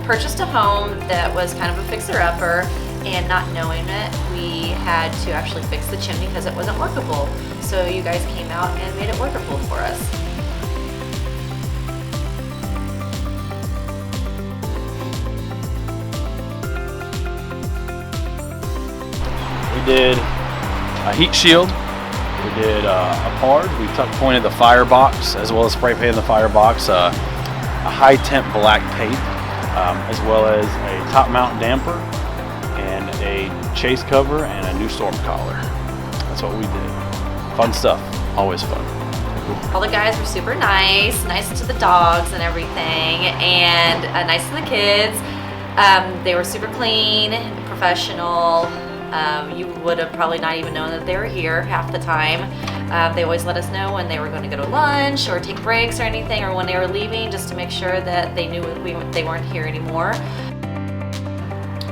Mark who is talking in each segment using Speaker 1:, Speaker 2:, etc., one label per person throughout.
Speaker 1: purchased a home that was kind of a fixer-upper, and not knowing it, we had to actually fix the chimney because it wasn't workable. So you guys came out and made it workable for us.
Speaker 2: We did a heat shield, we did a pard, we tuck pointed the firebox as well as spray painted the firebox, a high temp black paint, as well as a top mount damper and a chase cover and a new storm collar. That's what we did. Fun stuff, always fun.
Speaker 1: All the guys were super nice to the dogs and everything, and nice to the kids. They were super clean, professional. You would have probably not even known that they were here half the time. They always let us know when they were going to go to lunch or take breaks or anything, or when they were leaving, just to make sure that they knew they weren't here anymore.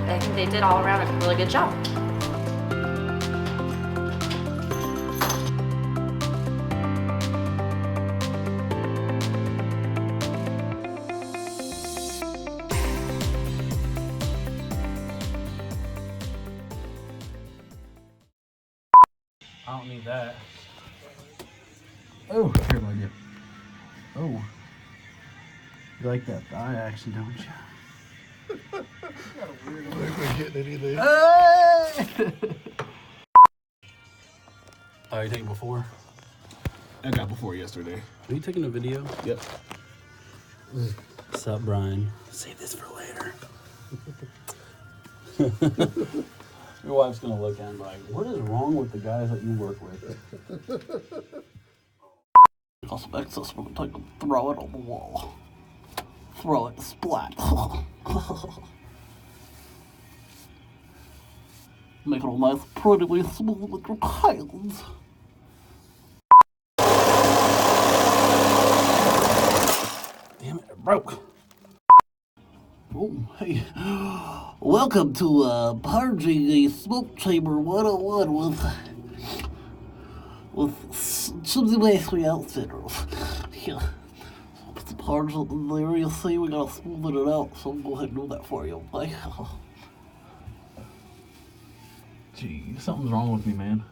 Speaker 1: I think they did all around a really good job.
Speaker 3: I don't need that. Oh, here, my dear. Oh. You like that thigh action, don't you?
Speaker 4: Got a weird way of getting anything.
Speaker 3: You taking before?
Speaker 4: I got before yesterday.
Speaker 3: Are you taking a video?
Speaker 4: Yep.
Speaker 3: What's up, Brian? Save this for later. Your wife's gonna look at him like, what is wrong with the guys that you work with?
Speaker 5: Suspects us, we're gonna take and throw it on the wall. Throw it, splat. Make it all nice, prettily smooth with your hands.
Speaker 3: Damn it, it broke.
Speaker 5: Oh, hey. Welcome to Purging a Smoke Chamber 101 with Chimney Masonry Outfitters. Yeah. Put the parts up in there, you see, we gotta smooth it out, so I'll go ahead and do that for you, okay?
Speaker 3: Gee, something's wrong with me, man.